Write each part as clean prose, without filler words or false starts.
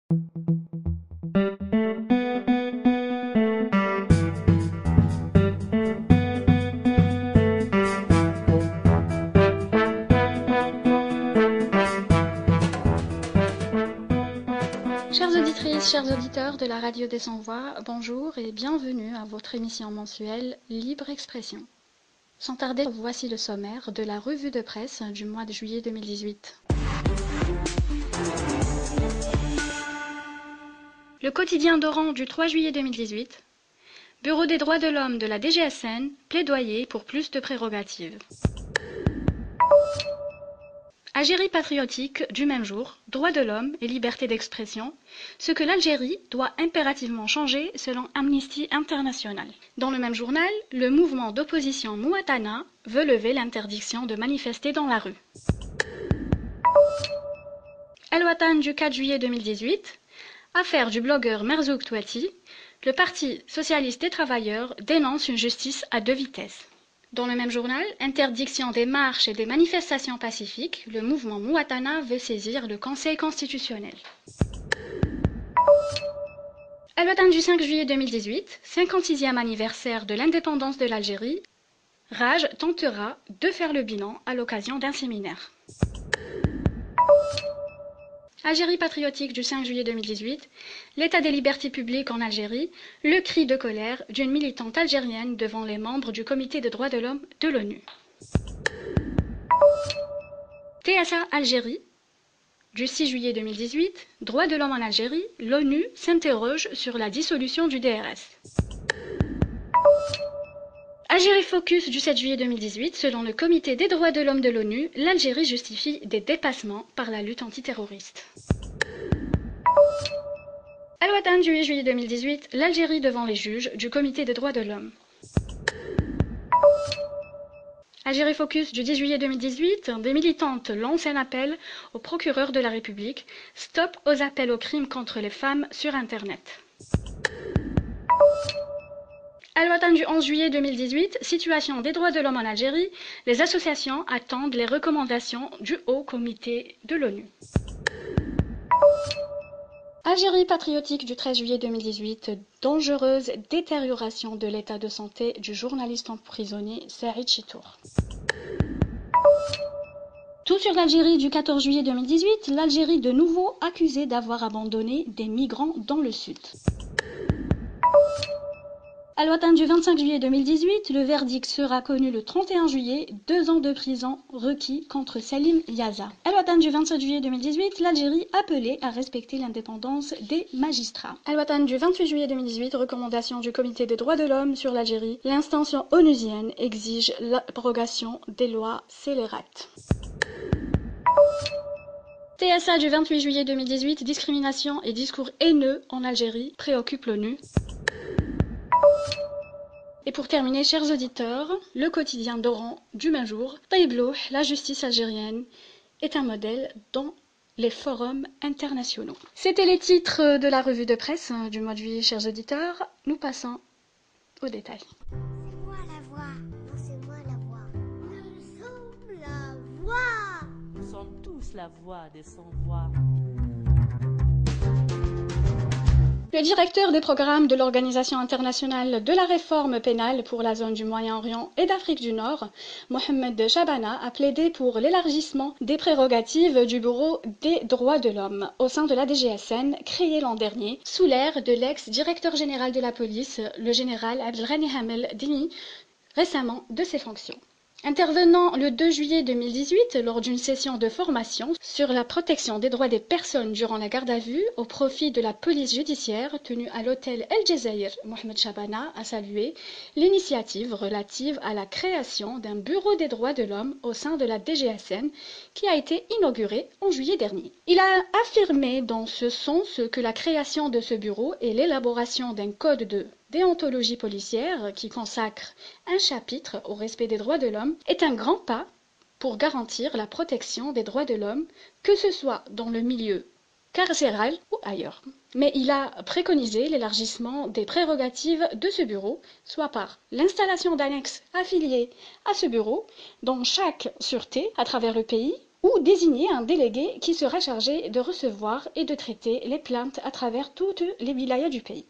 Chères auditrices, chers auditeurs de la radio des Sans-Voix, bonjour et bienvenue à votre émission mensuelle Libre Expression. Sans tarder, voici le sommaire de la revue de presse du mois de juillet 2018. Le quotidien d'Oran du 3 juillet 2018. Bureau des droits de l'homme de la DGSN, plaidoyer pour plus de prérogatives. Algérie patriotique du même jour, droits de l'homme et liberté d'expression, ce que l'Algérie doit impérativement changer selon Amnesty International. Dans le même journal, le mouvement d'opposition Mouatana veut lever l'interdiction de manifester dans la rue. Al-Watan du 4 juillet 2018, affaire du blogueur Merzouk Touati, le Parti socialiste des travailleurs dénonce une justice à deux vitesses. Dans le même journal, interdiction des marches et des manifestations pacifiques, le mouvement Mouatana veut saisir le Conseil constitutionnel. Al-Watan du 5 juillet 2018, 56e anniversaire de l'indépendance de l'Algérie, Raj tentera de faire le bilan à l'occasion d'un séminaire. Algérie patriotique du 5 juillet 2018, l'état des libertés publiques en Algérie, le cri de colère d'une militante algérienne devant les membres du Comité des droits de l'homme de l'ONU. TSA Algérie, du 6 juillet 2018, droits de l'homme en Algérie, l'ONU s'interroge sur la dissolution du DRS. Algérie Focus du 7 juillet 2018, selon le Comité des droits de l'homme de l'ONU, l'Algérie justifie des dépassements par la lutte antiterroriste. Al-Watan du 8 juillet 2018, l'Algérie devant les juges du Comité des droits de l'homme. Algérie Focus du 10 juillet 2018, des militantes lancent un appel au procureur de la République, stop aux appels aux crimes contre les femmes sur Internet. Al-Watan du 11 juillet 2018, situation des droits de l'homme en Algérie, les associations attendent les recommandations du Haut Comité de l'ONU. Algérie patriotique du 13 juillet 2018, dangereuse détérioration de l'état de santé du journaliste emprisonné Saïd Chitour. Tout sur l'Algérie du 14 juillet 2018, l'Algérie de nouveau accusée d'avoir abandonné des migrants dans le sud. Al-Watan du 25 juillet 2018, le verdict sera connu le 31 juillet, 2 ans de prison requis contre Salim Yaza. Al-Watan du 27 juillet 2018, l'Algérie appelée à respecter l'indépendance des magistrats. Al-Watan du 28 juillet 2018, recommandation du Comité des droits de l'homme sur l'Algérie, l'instance onusienne exige l'abrogation des lois scélérates. TSA du 28 juillet 2018, discrimination et discours haineux en Algérie, préoccupe l'ONU. Et pour terminer, chers auditeurs, le quotidien d'Oran du même jour, Taïblo, la justice algérienne, est un modèle dans les forums internationaux. C'était les titres de la revue de presse du mois de juillet, chers auditeurs. Nous passons aux détails. C'est moi la voix. Non, c'est moi la voix. Nous sommes la voix. Nous sommes tous la voix des sans-voix. Le directeur des programmes de l'Organisation internationale de la réforme pénale pour la zone du Moyen-Orient et d'Afrique du Nord, Mohamed Shabana, a plaidé pour l'élargissement des prérogatives du Bureau des droits de l'homme au sein de la DGSN, créé l'an dernier, sous l'ère de l'ex-directeur général de la police, le général Abdelghani Hamel Dini, récemment de ses fonctions. Intervenant le 2 juillet 2018 lors d'une session de formation sur la protection des droits des personnes durant la garde à vue au profit de la police judiciaire tenue à l'hôtel El Jazair, Mohamed Shabana a salué l'initiative relative à la création d'un bureau des droits de l'homme au sein de la DGSN qui a été inauguré en juillet dernier. Il a affirmé dans ce sens que la création de ce bureau et l'élaboration d'un code de déontologie policière qui consacre un chapitre au respect des droits de l'homme est un grand pas pour garantir la protection des droits de l'homme, que ce soit dans le milieu carcéral ou ailleurs. Mais il a préconisé l'élargissement des prérogatives de ce bureau, soit par l'installation d'annexes affiliées à ce bureau dans chaque sûreté à travers le pays, ou désigner un délégué qui sera chargé de recevoir et de traiter les plaintes à travers toutes les wilayas du pays.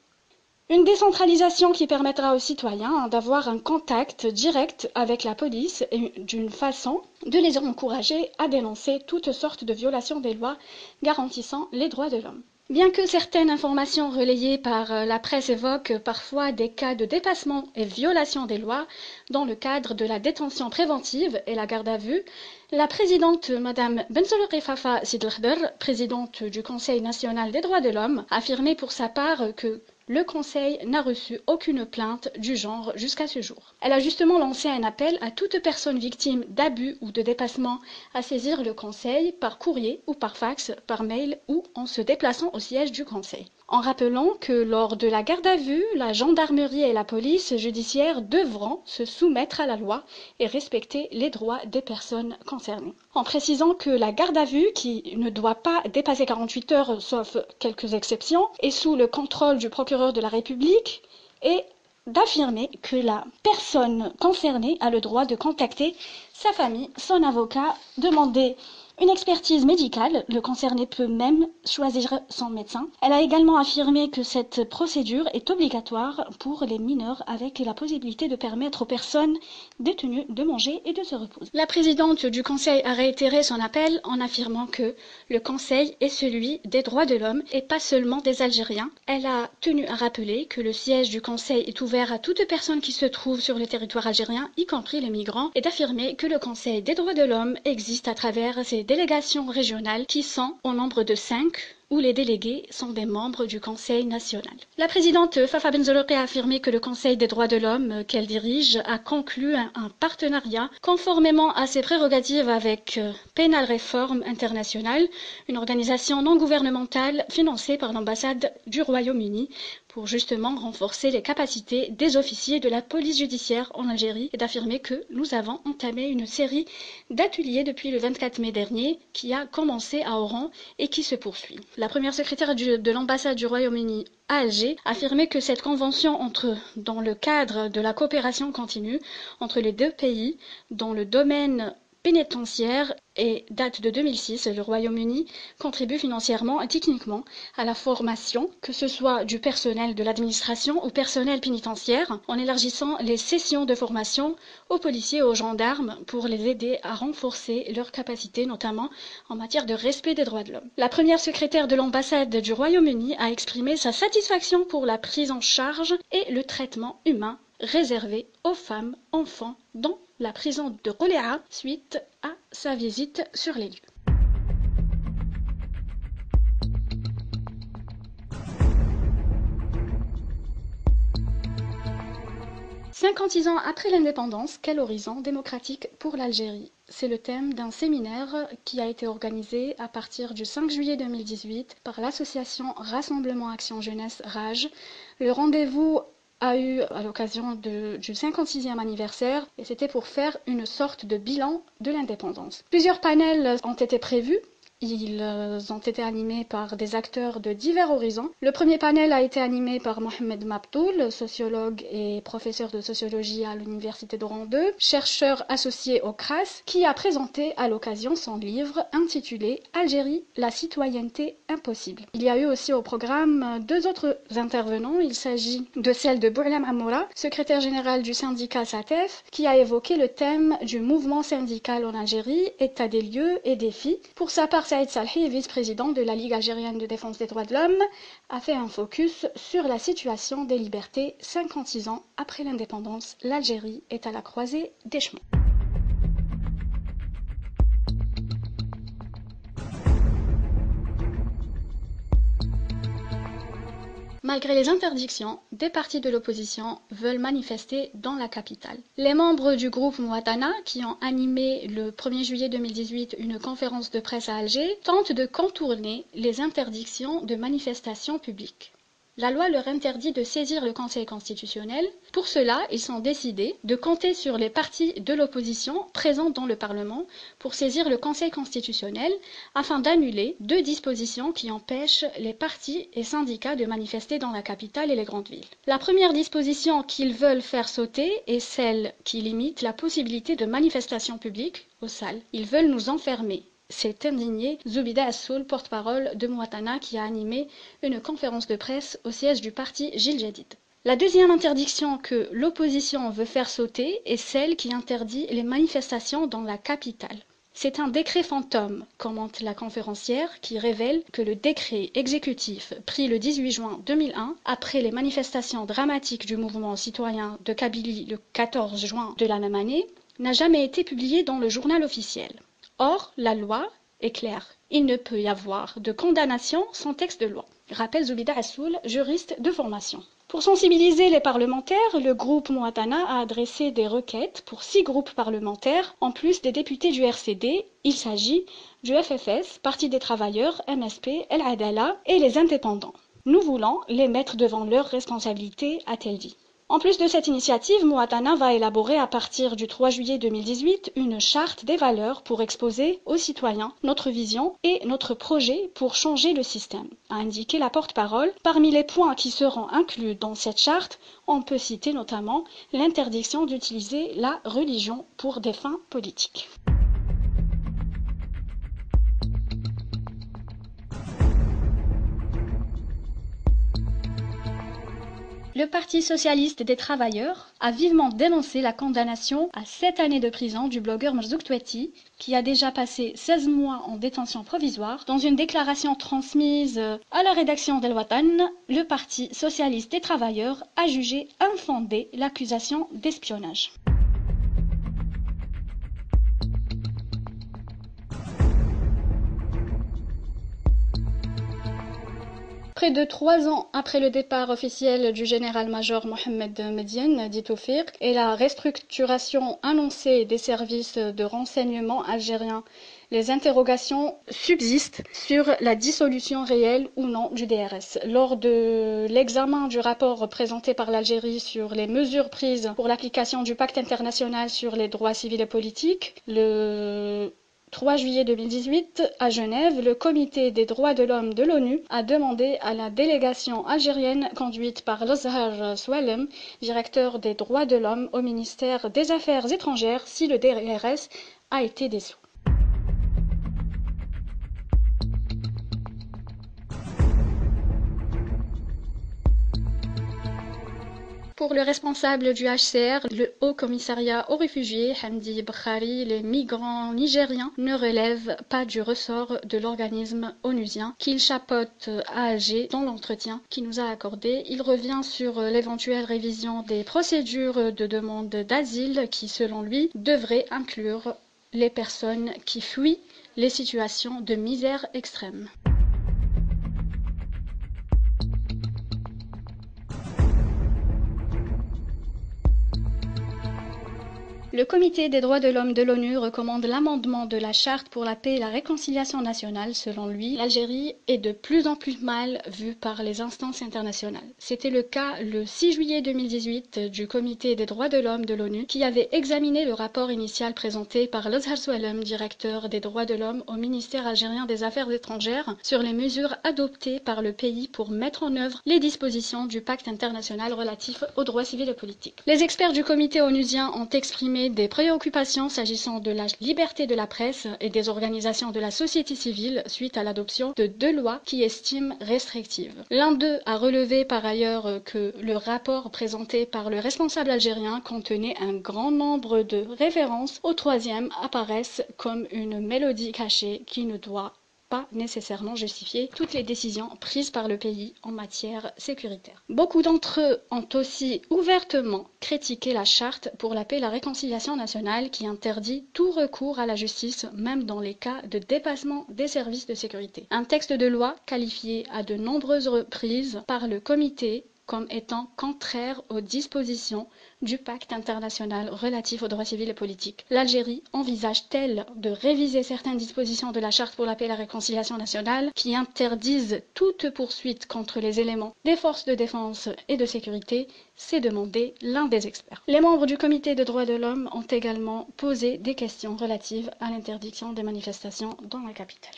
Une décentralisation qui permettra aux citoyens d'avoir un contact direct avec la police et d'une façon de les encourager à dénoncer toutes sortes de violations des lois garantissant les droits de l'homme. Bien que certaines informations relayées par la presse évoquent parfois des cas de dépassement et violation des lois dans le cadre de la détention préventive et la garde à vue, la présidente Madame Benzoulou Fafa Sidlkhder, présidente du Conseil national des droits de l'homme, a affirmé pour sa part que le Conseil n'a reçu aucune plainte du genre jusqu'à ce jour. Elle a justement lancé un appel à toute personne victime d'abus ou de dépassement à saisir le Conseil par courrier ou par fax, par mail ou en se déplaçant au siège du Conseil. En rappelant que lors de la garde à vue, la gendarmerie et la police judiciaire devront se soumettre à la loi et respecter les droits des personnes concernées. En précisant que la garde à vue, qui ne doit pas dépasser 48 heures sauf quelques exceptions, est sous le contrôle du procureur de la République et d'affirmer que la personne concernée a le droit de contacter sa famille, son avocat, demander une expertise médicale, le concerné peut même choisir son médecin. Elle a également affirmé que cette procédure est obligatoire pour les mineurs avec la possibilité de permettre aux personnes détenues de manger et de se reposer. La présidente du Conseil a réitéré son appel en affirmant que le Conseil est celui des droits de l'homme et pas seulement des Algériens. Elle a tenu à rappeler que le siège du Conseil est ouvert à toute personne qui se trouve sur le territoire algérien, y compris les migrants, et d'affirmer que le Conseil des droits de l'homme existe à travers ses délégations régionales qui sont au nombre de 5 où les délégués sont des membres du Conseil national. La présidente Fafa Benzoulou a affirmé que le Conseil des droits de l'homme qu'elle dirige a conclu un partenariat conformément à ses prérogatives avec Penal Reform International, une organisation non gouvernementale financée par l'ambassade du Royaume-Uni pour justement renforcer les capacités des officiers de la police judiciaire en Algérie et d'affirmer que nous avons entamé une série d'ateliers depuis le 24 mai dernier qui a commencé à Oran et qui se poursuit. La première secrétaire de l'ambassade du Royaume-Uni à Alger a affirmé que cette convention entre dans le cadre de la coopération continue entre les deux pays dans le domaine pénitentiaire et date de 2006, le Royaume-Uni contribue financièrement et techniquement à la formation, que ce soit du personnel de l'administration ou personnel pénitentiaire, en élargissant les sessions de formation aux policiers et aux gendarmes pour les aider à renforcer leurs capacités, notamment en matière de respect des droits de l'homme. La première secrétaire de l'ambassade du Royaume-Uni a exprimé sa satisfaction pour la prise en charge et le traitement humain réservé aux femmes, enfants, dans la prison de Roléa suite à sa visite sur les lieux. 56 ans après l'indépendance, quel horizon démocratique pour l'Algérie? C'est le thème d'un séminaire qui a été organisé à partir du 5 juillet 2018 par l'association Rassemblement Action Jeunesse RAJ. Le rendez-vous a eu à l'occasion du 56e anniversaire et c'était pour faire une sorte de bilan de l'indépendance. Plusieurs panels ont été prévus. Ils ont été animés par des acteurs de divers horizons. Le premier panel a été animé par Mohamed Mabtoul, sociologue et professeur de sociologie à l'université d'Oran 2, chercheur associé au CRAS, qui a présenté à l'occasion son livre intitulé « Algérie, la citoyenneté impossible ». Il y a eu aussi au programme deux autres intervenants. Il s'agit de celle de Bouhlam Amoura, secrétaire général du syndicat SATEF, qui a évoqué le thème du mouvement syndical en Algérie, état des lieux et défis. Pour sa part, Saïd Salhi, vice-président de la Ligue algérienne de défense des droits de l'homme, a fait un focus sur la situation des libertés 56 ans après l'indépendance. L'Algérie est à la croisée des chemins. Malgré les interdictions, des partis de l'opposition veulent manifester dans la capitale. Les membres du groupe Mouatana, qui ont animé le 1er juillet 2018 une conférence de presse à Alger, tentent de contourner les interdictions de manifestations publiques. La loi leur interdit de saisir le Conseil constitutionnel. Pour cela, ils sont décidés de compter sur les partis de l'opposition présents dans le Parlement pour saisir le Conseil constitutionnel afin d'annuler deux dispositions qui empêchent les partis et syndicats de manifester dans la capitale et les grandes villes. La première disposition qu'ils veulent faire sauter est celle qui limite la possibilité de manifestation publique aux salles. Ils veulent nous enfermer s'est indignée Zoubida Assoul, porte-parole de Mouatana, qui a animé une conférence de presse au siège du parti Jil Jadid. La deuxième interdiction que l'opposition veut faire sauter est celle qui interdit les manifestations dans la capitale. C'est un décret fantôme, commente la conférencière, qui révèle que le décret exécutif pris le 18 juin 2001, après les manifestations dramatiques du mouvement citoyen de Kabylie le 14 juin de la même année, n'a jamais été publié dans le journal officiel. Or, la loi est claire. Il ne peut y avoir de condamnation sans texte de loi, rappelle Zoubida Assoul, juriste de formation. Pour sensibiliser les parlementaires, le groupe Mouatana a adressé des requêtes pour 6 groupes parlementaires, en plus des députés du RCD. Il s'agit du FFS, Parti des travailleurs, MSP, El Adala et les indépendants. Nous voulons les mettre devant leurs responsabilités, a-t-elle dit. En plus de cette initiative, Mouatana va élaborer à partir du 3 juillet 2018 une charte des valeurs pour exposer aux citoyens notre vision et notre projet pour changer le système, a indiqué la porte-parole. Parmi les points qui seront inclus dans cette charte, on peut citer notamment l'interdiction d'utiliser la religion pour des fins politiques. Le Parti socialiste des travailleurs a vivement dénoncé la condamnation à 7 années de prison du blogueur Merzouk Touati, qui a déjà passé 16 mois en détention provisoire. Dans une déclaration transmise à la rédaction d'El Watan, le Parti socialiste des travailleurs a jugé infondée l'accusation d'espionnage. Près de 3 ans après le départ officiel du général-major Mohamed Mediane, dit Toufik, et la restructuration annoncée des services de renseignement algériens, les interrogations subsistent sur la dissolution réelle ou non du DRS. Lors de l'examen du rapport présenté par l'Algérie sur les mesures prises pour l'application du pacte international sur les droits civils et politiques, le 3 juillet 2018, à Genève, le Comité des droits de l'homme de l'ONU a demandé à la délégation algérienne conduite par Lozhar Soualem, directeur des droits de l'homme au ministère des Affaires étrangères, si le DRS a été dissous. Pour le responsable du HCR, le Haut Commissariat aux réfugiés, Hamdi Bakhari, les migrants nigériens ne relèvent pas du ressort de l'organisme onusien qu'il chapeaute à Alger. Dans l'entretien qu'il nous a accordé, il revient sur l'éventuelle révision des procédures de demande d'asile qui, selon lui, devrait inclure les personnes qui fuient les situations de misère extrême. Le Comité des droits de l'homme de l'ONU recommande l'amendement de la Charte pour la paix et la réconciliation nationale. Selon lui, l'Algérie est de plus en plus mal vue par les instances internationales. C'était le cas le 6 juillet 2018 du Comité des droits de l'homme de l'ONU qui avait examiné le rapport initial présenté par Lozhar Soualem, directeur des droits de l'homme au ministère algérien des Affaires étrangères, sur les mesures adoptées par le pays pour mettre en œuvre les dispositions du pacte international relatif aux droits civils et politiques. Les experts du comité onusien ont exprimé des préoccupations s'agissant de la liberté de la presse et des organisations de la société civile suite à l'adoption de 2 lois qui estiment restrictives. L'un d'eux a relevé par ailleurs que le rapport présenté par le responsable algérien contenait un grand nombre de références au 3e apparaissent comme une mélodie cachée qui ne doit pas nécessairement justifier toutes les décisions prises par le pays en matière sécuritaire. Beaucoup d'entre eux ont aussi ouvertement critiqué la Charte pour la paix et la réconciliation nationale qui interdit tout recours à la justice, même dans les cas de dépassement des services de sécurité. Un texte de loi qualifié à de nombreuses reprises par le comité comme étant contraire aux dispositions du pacte international relatif aux droits civils et politiques. L'Algérie envisage-t-elle de réviser certaines dispositions de la Charte pour la paix et la réconciliation nationale qui interdisent toute poursuite contre les éléments des forces de défense et de sécurité? C'est demandé l'un des experts. Les membres du comité des droits de l'homme ont également posé des questions relatives à l'interdiction des manifestations dans la capitale.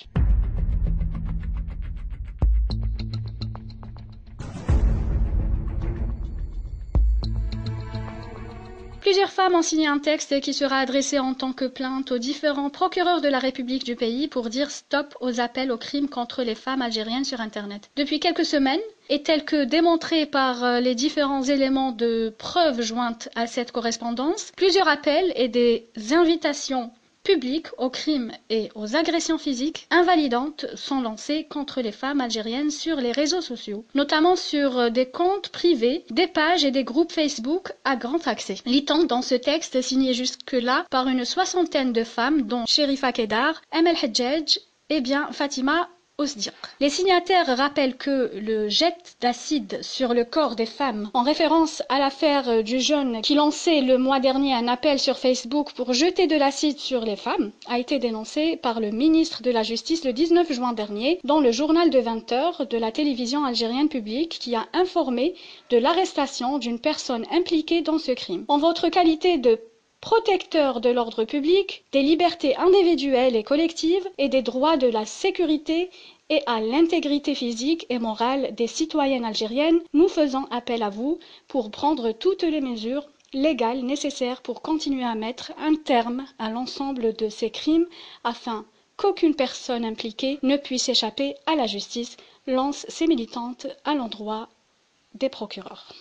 Plusieurs femmes ont signé un texte qui sera adressé en tant que plainte aux différents procureurs de la République du pays pour dire stop aux appels aux crimes contre les femmes algériennes sur Internet. Depuis quelques semaines, et tel que démontré par les différents éléments de preuve jointes à cette correspondance, plusieurs appels et des invitations publiques aux crimes et aux agressions physiques invalidantes sont lancées contre les femmes algériennes sur les réseaux sociaux, notamment sur des comptes privés, des pages et des groupes Facebook à grand accès. Lit-on dans ce texte signé jusque-là par une soixantaine de femmes, dont Sherifa Kedar, Emel Hadjadj et bien Fatima Osdiq. Les signataires rappellent que le jet d'acide sur le corps des femmes, en référence à l'affaire du jeune qui lançait le mois dernier un appel sur Facebook pour jeter de l'acide sur les femmes, a été dénoncé par le ministre de la Justice le 19 juin dernier dans le journal de 20 heures de la télévision algérienne publique qui a informé de l'arrestation d'une personne impliquée dans ce crime. En votre qualité de protecteur de l'ordre public, des libertés individuelles et collectives et des droits de la sécurité et à l'intégrité physique et morale des citoyennes algériennes, nous faisons appel à vous pour prendre toutes les mesures légales nécessaires pour continuer à mettre un terme à l'ensemble de ces crimes afin qu'aucune personne impliquée ne puisse échapper à la justice, lance ces militantes à l'endroit des procureurs.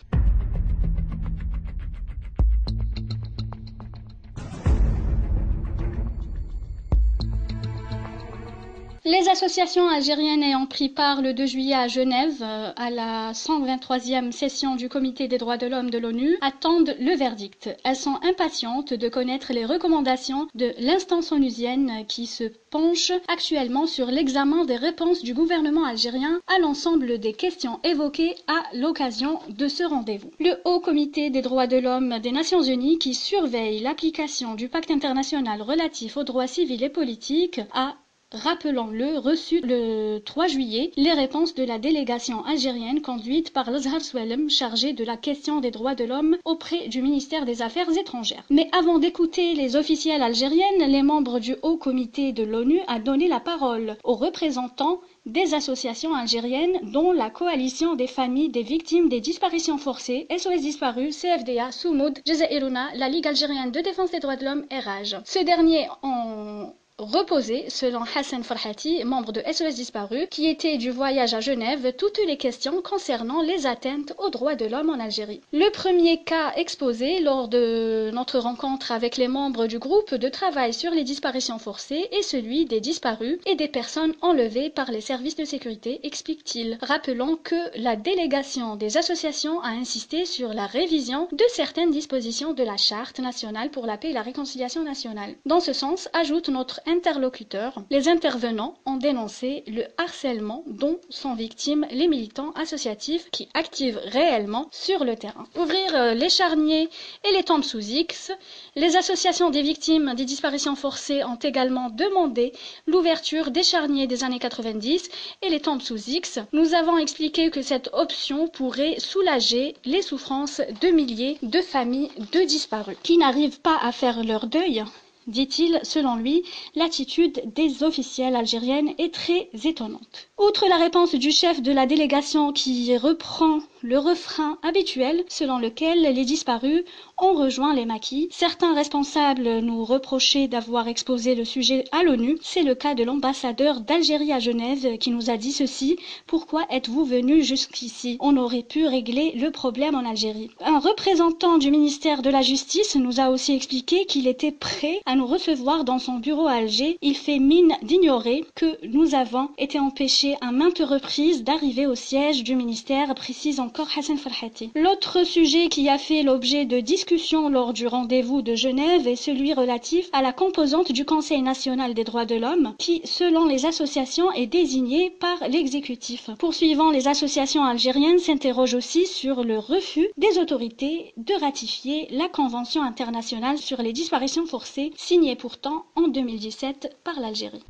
Les associations algériennes ayant pris part le 2 juillet à Genève à la 123e session du Comité des droits de l'homme de l'ONU attendent le verdict. Elles sont impatientes de connaître les recommandations de l'instance onusienne qui se penche actuellement sur l'examen des réponses du gouvernement algérien à l'ensemble des questions évoquées à l'occasion de ce rendez-vous. Le Haut Comité des droits de l'homme des Nations Unies, qui surveille l'application du pacte international relatif aux droits civils et politiques, a, rappelons-le, reçu le 3 juillet les réponses de la délégation algérienne conduite par Azhar Souelem, chargée de la question des droits de l'homme auprès du ministère des Affaires étrangères. Mais avant d'écouter les officiels algériennes, les membres du Haut Comité de l'ONU a donné la parole aux représentants des associations algériennes, dont la Coalition des familles des victimes des disparitions forcées, SOS Disparus, CFDA, Soumoud, Jazairuna, la Ligue algérienne de défense des droits de l'homme et RAJ. Ce dernier en reposer, selon Hassan Farhati, membre de SOS Disparus, qui était du voyage à Genève, toutes les questions concernant les atteintes aux droits de l'homme en Algérie. Le premier cas exposé lors de notre rencontre avec les membres du groupe de travail sur les disparitions forcées est celui des disparus et des personnes enlevées par les services de sécurité, explique-t-il. Rappelons que la délégation des associations a insisté sur la révision de certaines dispositions de la Charte nationale pour la paix et la réconciliation nationale. Dans ce sens, ajoute notre interlocuteurs, les intervenants ont dénoncé le harcèlement dont sont victimes les militants associatifs qui activent réellement sur le terrain. Ouvrir les charniers et les tombes sous X, les associations des victimes des disparitions forcées ont également demandé l'ouverture des charniers des années 90 et les tombes sous X. Nous avons expliqué que cette option pourrait soulager les souffrances de milliers de familles de disparus qui n'arrivent pas à faire leur deuil. Dit-il, selon lui, l'attitude des officielles algériennes est très étonnante. Outre la réponse du chef de la délégation qui reprend le refrain habituel selon lequel les disparus ont rejoint les maquis, certains responsables nous reprochaient d'avoir exposé le sujet à l'ONU. C'est le cas de l'ambassadeur d'Algérie à Genève qui nous a dit ceci: « Pourquoi êtes-vous venu jusqu'ici? On aurait pu régler le problème en Algérie. » Un représentant du ministère de la Justice nous a aussi expliqué qu'il était prêt à nous recevoir dans son bureau à Alger. Il fait mine d'ignorer que nous avons été empêchés à maintes reprises d'arriver au siège du ministère, précise encore Hassan Farhati. L'autre sujet qui a fait l'objet de discussions lors du rendez-vous de Genève est celui relatif à la composante du Conseil national des droits de l'homme qui, selon les associations, est désignée par l'exécutif. Poursuivant, les associations algériennes s'interrogent aussi sur le refus des autorités de ratifier la Convention internationale sur les disparitions forcées, signée pourtant en 2017 par l'Algérie.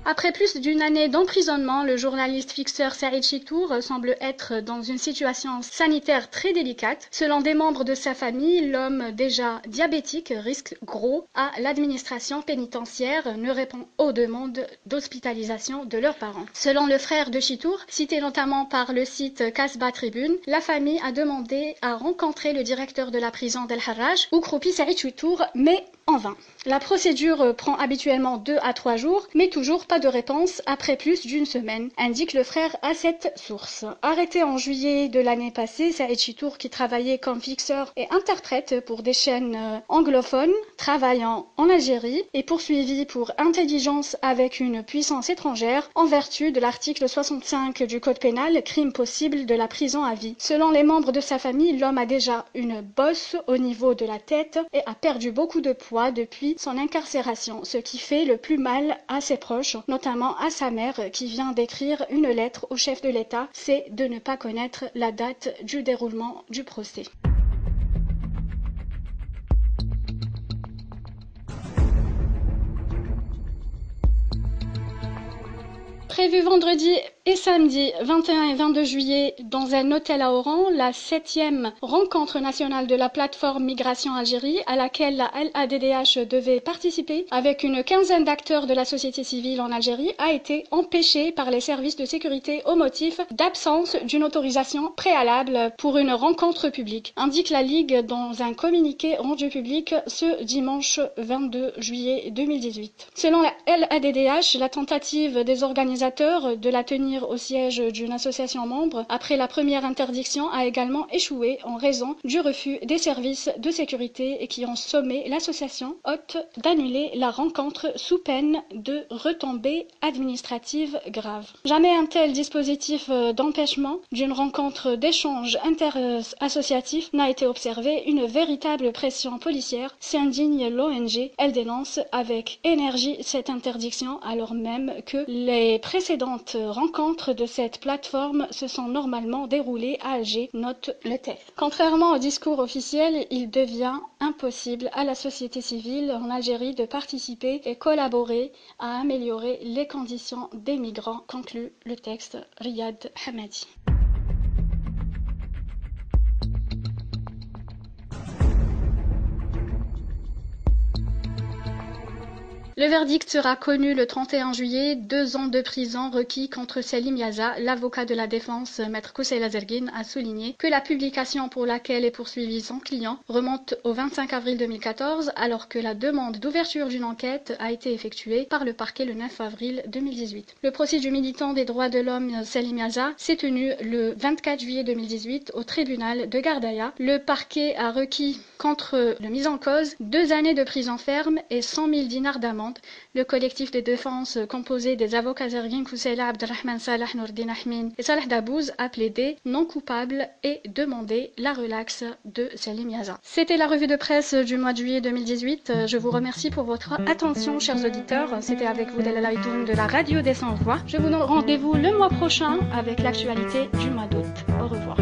Après plus d'une année d'emprisonnement, le journaliste fixeur Saïd Chitour semble être dans une situation sanitaire très délicate. Selon des membres de sa famille, l'homme déjà diabétique risque gros à l'administration pénitentiaire, ne répond aux demandes d'hospitalisation de leurs parents. Selon le frère de Chitour, cité notamment par le site Kasba Tribune, la famille a demandé à rencontrer le directeur de la prison d'El Harraj où croupit Saïd Chitour, mais en vain. La procédure prend habituellement 2 à 3 jours, mais toujours pas de réponse après plus d'une semaine, indique le frère à cette source. Arrêté en juillet de l'année passée, Saïd Chitour, qui travaillait comme fixeur et interprète pour des chaînes anglophones, travaillant en Algérie, est poursuivi pour intelligence avec une puissance étrangère en vertu de l'article 65 du Code pénal, crime possible de la prison à vie. Selon les membres de sa famille, l'homme a déjà une bosse au niveau de la tête et a perdu beaucoup de poids depuis son incarcération, ce qui fait le plus mal à ses proches, notamment à sa mère qui vient d'écrire une lettre au chef de l'État, c'est de ne pas connaître la date du déroulement du procès. Prévu vendredi et samedi 21 et 22 juillet dans un hôtel à Oran, la 7e rencontre nationale de la plateforme Migration Algérie à laquelle la LADDH devait participer avec une quinzaine d'acteurs de la société civile en Algérie a été empêchée par les services de sécurité au motif d'absence d'une autorisation préalable pour une rencontre publique, indique la Ligue dans un communiqué rendu public ce dimanche 22 juillet 2018. Selon la LADDH, la tentative des organisateurs de la tenir au siège d'une association membre après la première interdiction a également échoué en raison du refus des services de sécurité et qui ont sommé l'association hôte d'annuler la rencontre sous peine de retombées administratives graves. Jamais un tel dispositif d'empêchement d'une rencontre d'échange interassociatif n'a été observé. Une véritable pression policière s'indigne l'ONG. Elle dénonce avec énergie cette interdiction alors même que les précédentes rencontres de cette plateforme se sont normalement déroulées à Alger, note le TEF. Contrairement au discours officiel, il devient impossible à la société civile en Algérie de participer et collaborer à améliorer les conditions des migrants, conclut le texte Riyad Hamadi. Le verdict sera connu le 31 juillet, 2 ans de prison requis contre Selim Yaza. L'avocat de la défense, Maître Kousseila Zerguine, a souligné que la publication pour laquelle est poursuivi son client remonte au 25 avril 2014, alors que la demande d'ouverture d'une enquête a été effectuée par le parquet le 9 avril 2018. Le procès du militant des droits de l'homme Selim Yaza s'est tenu le 24 juillet 2018 au tribunal de Gardaïa. Le parquet a requis contre le mis en cause 2 années de prison ferme et 100 000 dinars d'amende. Le collectif de défense composé des avocats Zerguine, Kousseila, Abdelrahman Salah, Nourdine Ahmin et Salah Dabouz a plaidé non coupable et demandé la relaxe de Selim Yaza. C'était la revue de presse du mois de juillet 2018. Je vous remercie pour votre attention, chers auditeurs. C'était avec vous Delala Idoun de la radio des Sans Voix. Je vous donne rendez-vous le mois prochain avec l'actualité du mois d'août. Au revoir.